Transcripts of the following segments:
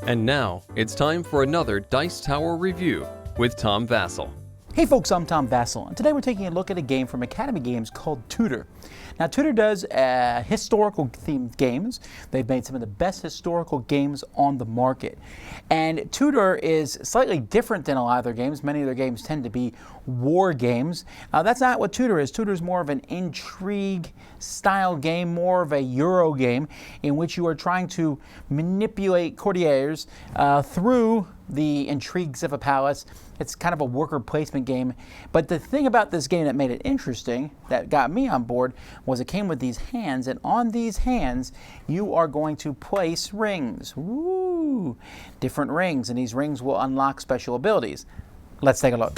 And now, it's time for another Dice Tower review with Tom Vasel. Hey folks, I'm Tom Vasel, and today we're taking a look at a game from Academy Games called Tudor. Now, Tudor does historical themed games. They've made some of the best historical games on the market. And Tudor is slightly different than a lot of their games. Many of their games tend to be war games. That's not what Tudor is. Tudor is more of an intrigue style game, more of a Euro game in which you are trying to manipulate courtiers through the intrigues of a palace. It's kind of a worker placement game. But the thing about this game that made it interesting, that got me on board, was it came with these hands, and on these hands you are going to place rings. Woo! Different rings, and these rings will unlock special abilities. Let's take a look.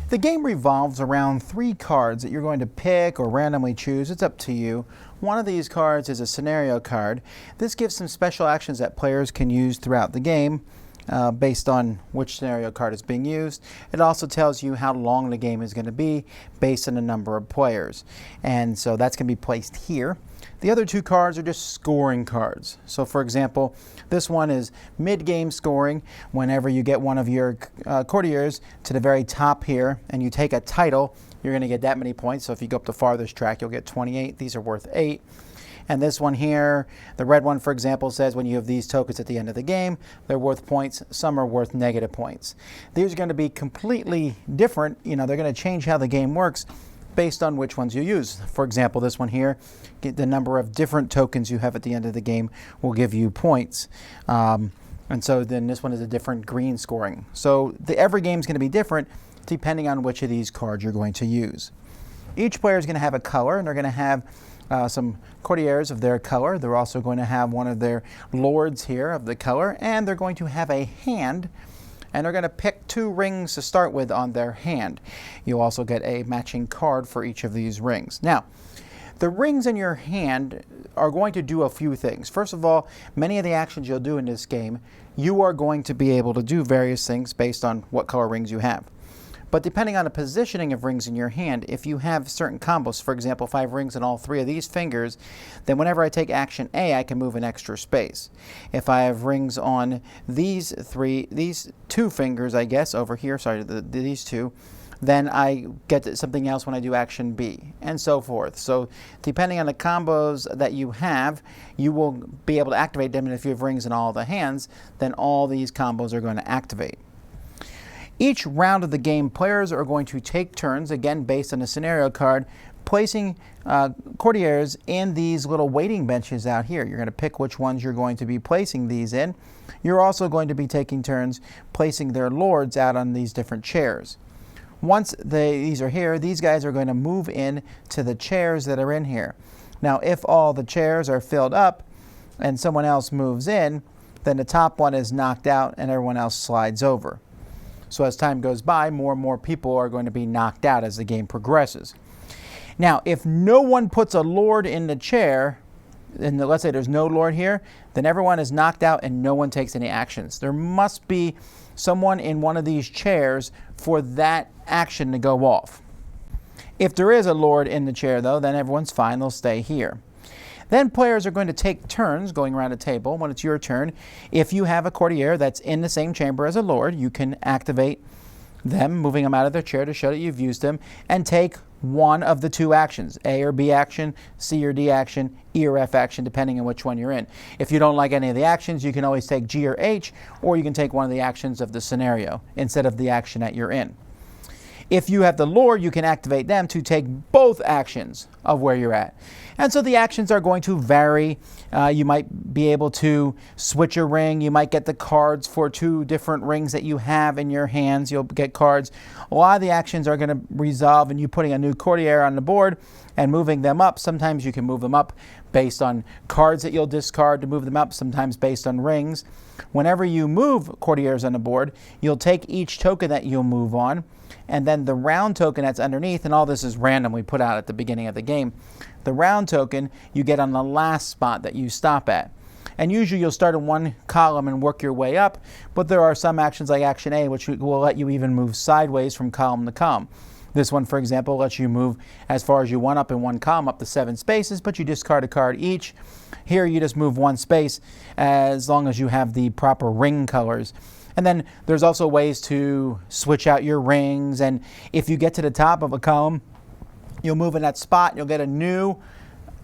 The game revolves around 3 cards that you're going to pick or randomly choose. It's up to you. One of these cards is a scenario card. This gives some special actions that players can use throughout the game based on which scenario card is being used. It also tells you how long the game is going to be based on the number of players. And so that's going to be placed here. The other 2 cards are just scoring cards. So for example, this one is mid-game scoring. Whenever you get one of your courtiers to the very top here and you take a title, you're going to get that many points. So if you go up the farthest track, you'll get 28. These are worth 8. And this one here, the red one, for example, says when you have these tokens at the end of the game, they're worth points. Some are worth negative points. These are going to be completely different. You know, they're going to change how the game works based on which ones you use. For example, this one here, the number of different tokens you have at the end of the game will give you points. And so then this one is a different green scoring. So every game is going to be different depending on which of these cards you're going to use. Each player is going to have a color, and they're going to have some courtiers of their color. They're also going to have one of their lords here of the color, and they're going to have a hand, and they're going to pick 2 rings to start with on their hand. You'll also get a matching card for each of these rings. Now, the rings in your hand are going to do a few things. First of all, many of the actions you'll do in this game, you are going to be able to do various things based on what color rings you have. But depending on the positioning of rings in your hand, if you have certain combos, for example, 5 rings in all 3 of these fingers, then whenever I take action A, I can move an extra space. If I have rings on these 2 fingers, I guess, over here, sorry, these 2, then I get something else when I do action B, and so forth. So depending on the combos that you have, you will be able to activate them, and if you have rings in all the hands, then all these combos are going to activate. Each round of the game, players are going to take turns, again based on the scenario card, placing courtiers in these little waiting benches out here. You're going to pick which ones you're going to be placing these in. You're also going to be taking turns placing their lords out on these different chairs. Once these are here, these guys are going to move in to the chairs that are in here. Now, if all the chairs are filled up and someone else moves in, then the top one is knocked out and everyone else slides over. So as time goes by, more and more people are going to be knocked out as the game progresses. Now, if no one puts a lord in the chair, and let's say there's no lord here, then everyone is knocked out and no one takes any actions. There must be someone in one of these chairs for that action to go off. If there is a lord in the chair, though, then everyone's fine. They'll stay here. Then players are going to take turns going around a table. When it's your turn, if you have a courtier that's in the same chamber as a lord, you can activate them, moving them out of their chair to show that you've used them, and take one of the 2 actions, A or B action, C or D action, E or F action, depending on which one you're in. If you don't like any of the actions, you can always take G or H, or you can take one of the actions of the scenario instead of the action that you're in. If you have the lord, you can activate them to take both actions of where you're at. And so the actions are going to vary. You might be able to switch a ring. You might get the cards for 2 different rings that you have in your hands. You'll get cards. A lot of the actions are going to resolve in you putting a new courtier on the board and moving them up. Sometimes you can move them up based on cards that you'll discard to move them up, sometimes based on rings. Whenever you move courtiers on the board, you'll take each token that you'll move on, and then the round token that's underneath, and all this is randomly put out at the beginning of the game, the round token you get on the last spot that you stop at. And usually you'll start in one column and work your way up, but there are some actions like Action A which will let you even move sideways from column to column. This one, for example, lets you move as far as you want up in one column, up to 7 spaces, but you discard a card each. Here you just move 1 space as long as you have the proper ring colors. And then there's also ways to switch out your rings, and if you get to the top of a column, you'll move in that spot, you'll get a new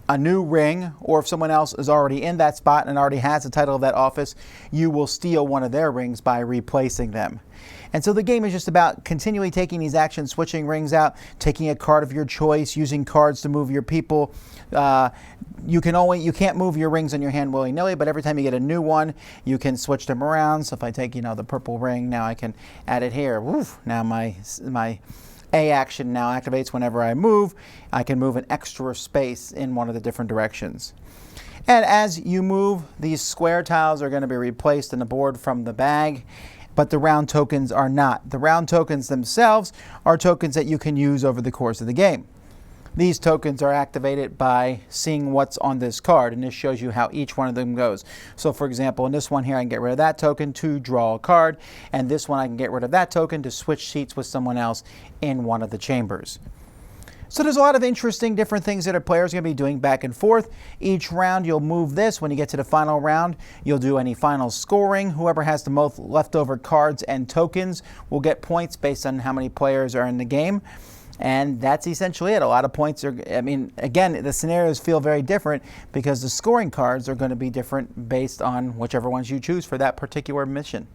ring, or if someone else is already in that spot and already has the title of that office, you will steal one of their rings by replacing them. And so the game is just about continually taking these actions, switching rings out, taking a card of your choice, using cards to move your people. You can't move your rings in your hand willy-nilly, but every time you get a new one, you can switch them around. So if I take, the purple ring, now I can add it here. Woof, now my A action now activates whenever I move. I can move an extra space in one of the different directions. And as you move, these square tiles are going to be replaced in the board from the bag, but the round tokens are not. The round tokens themselves are tokens that you can use over the course of the game. These tokens are activated by seeing what's on this card, and this shows you how each one of them goes. So for example, in this one here, I can get rid of that token to draw a card, and this one I can get rid of that token to switch seats with someone else in one of the chambers. So there's a lot of interesting different things that our players are going to be doing back and forth. Each round you'll move this. When you get to the final round, you'll do any final scoring. Whoever has the most leftover cards and tokens will get points based on how many players are in the game. And that's essentially it. A lot of points are, again, the scenarios feel very different because the scoring cards are going to be different based on whichever ones you choose for that particular mission.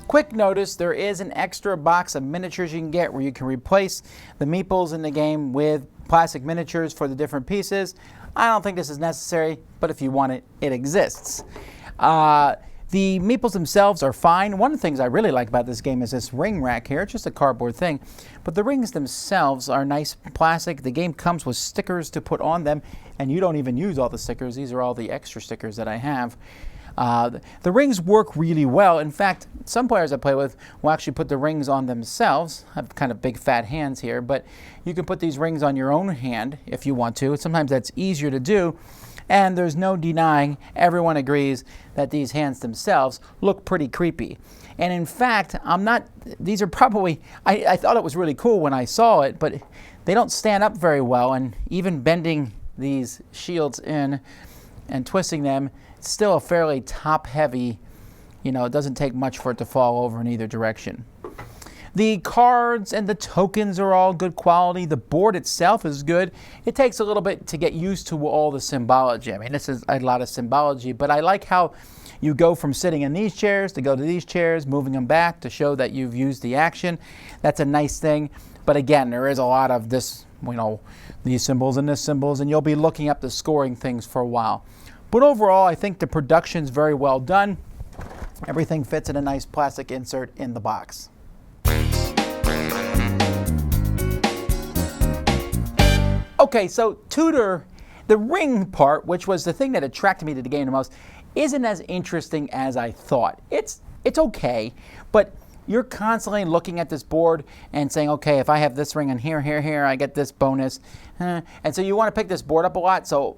Quick notice, there is an extra box of miniatures you can get where you can replace the meeples in the game with plastic miniatures for the different pieces. I don't think this is necessary, but if you want it, it exists. The meeples themselves are fine. One of the things I really like about this game is this ring rack here. It's just a cardboard thing, but the rings themselves are nice plastic. The game comes with stickers to put on them, and you don't even use all the stickers. These are all the extra stickers that I have. The rings work really well. In fact, some players I play with will actually put the rings on themselves. I have kind of big fat hands here, but you can put these rings on your own hand if you want to. Sometimes that's easier to do, and there's no denying, everyone agrees that these hands themselves look pretty creepy. And in fact, these are probably, I thought it was really cool when I saw it, but they don't stand up very well, and even bending these shields in and twisting them, it's still a fairly top-heavy, it doesn't take much for it to fall over in either direction. The cards and the tokens are all good quality. The board itself is good. It takes a little bit to get used to all the symbology. This is a lot of symbology, but I like how you go from sitting in these chairs to go to these chairs, moving them back to show that you've used the action. That's a nice thing. But again, there is a lot of this, these symbols and this symbols, and you'll be looking up the scoring things for a while. But overall, I think the production's very well done. Everything fits in a nice plastic insert in the box. Okay, so Tudor, the ring part, which was the thing that attracted me to the game the most, isn't as interesting as I thought. It's okay, but you're constantly looking at this board and saying, okay, if I have this ring and here, I get this bonus. And so you want to pick this board up a lot. So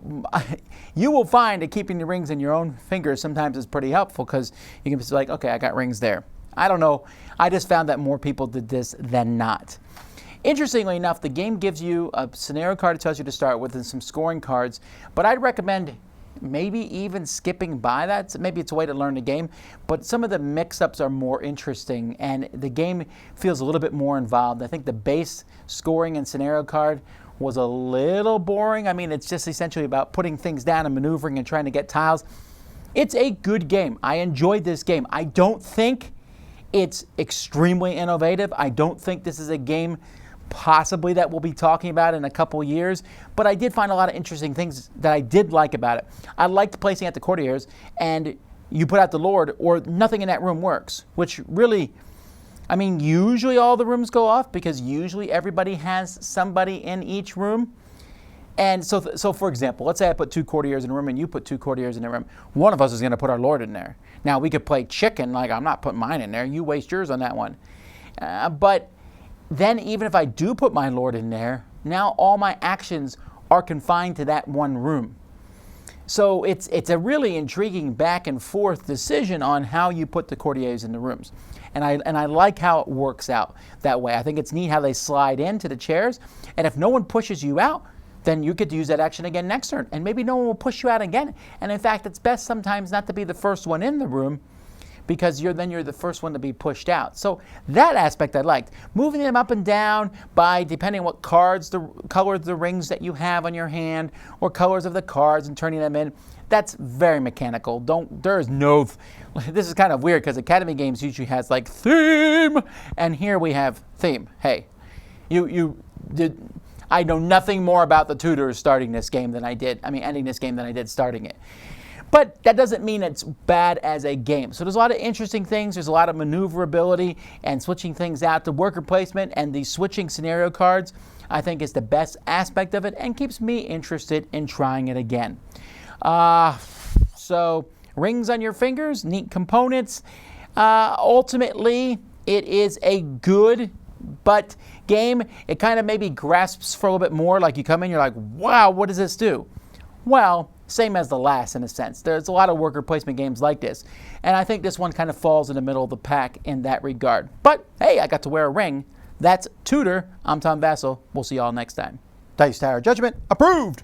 you will find that keeping the rings in your own fingers sometimes is pretty helpful because you can just be like, okay, I got rings there. I don't know. I just found that more people did this than not. Interestingly enough, the game gives you a scenario card it tells you to start with and some scoring cards, but I'd recommend maybe even skipping by that. Maybe it's a way to learn the game, but some of the mix-ups are more interesting and the game feels a little bit more involved. I think the base scoring and scenario card was a little boring. It's just essentially about putting things down and maneuvering and trying to get tiles. It's a good game. I enjoyed this game. I don't think it's extremely innovative. I don't think this is a game possibly that we'll be talking about in a couple years, but I did find a lot of interesting things that I did like about it. I liked placing at the courtiers, and you put out the Lord, or nothing in that room works, which really, usually all the rooms go off because usually everybody has somebody in each room. And so for example, let's say I put 2 courtiers in a room and you put 2 courtiers in a room. One of us is going to put our Lord in there. Now, we could play chicken, like I'm not putting mine in there. You waste yours on that one. But then even if I do put my Lord in there, now all my actions are confined to that one room. So it's a really intriguing back and forth decision on how you put the courtiers in the rooms. And I like how it works out that way. I think it's neat how they slide into the chairs. And if no one pushes you out, then you get to use that action again next turn. And maybe no one will push you out again. And in fact, it's best sometimes not to be the first one in the room, because you're the first one to be pushed out. So that aspect I liked. Moving them up and down by depending on what cards, the color of the rings that you have on your hand, or colors of the cards, and turning them in. That's very mechanical. This is kind of weird because Academy Games usually has like theme, and here we have theme. Hey, I know nothing more about the Tudors ending this game than I did starting it. But that doesn't mean it's bad as a game. So there's a lot of interesting things. There's a lot of maneuverability and switching things out. The worker placement and the switching scenario cards, I think, is the best aspect of it and keeps me interested in trying it again. So rings on your fingers, neat components. Ultimately, it is a good but game. It kind of maybe grasps for a little bit more. Like you come in, you're like, wow, what does this do? Well, same as the last in a sense. There's a lot of worker placement games like this. And I think this one kind of falls in the middle of the pack in that regard. But hey, I got to wear a ring. That's Tudor. I'm Tom Vasel. We'll see you all next time. Dice Tower Judgment approved.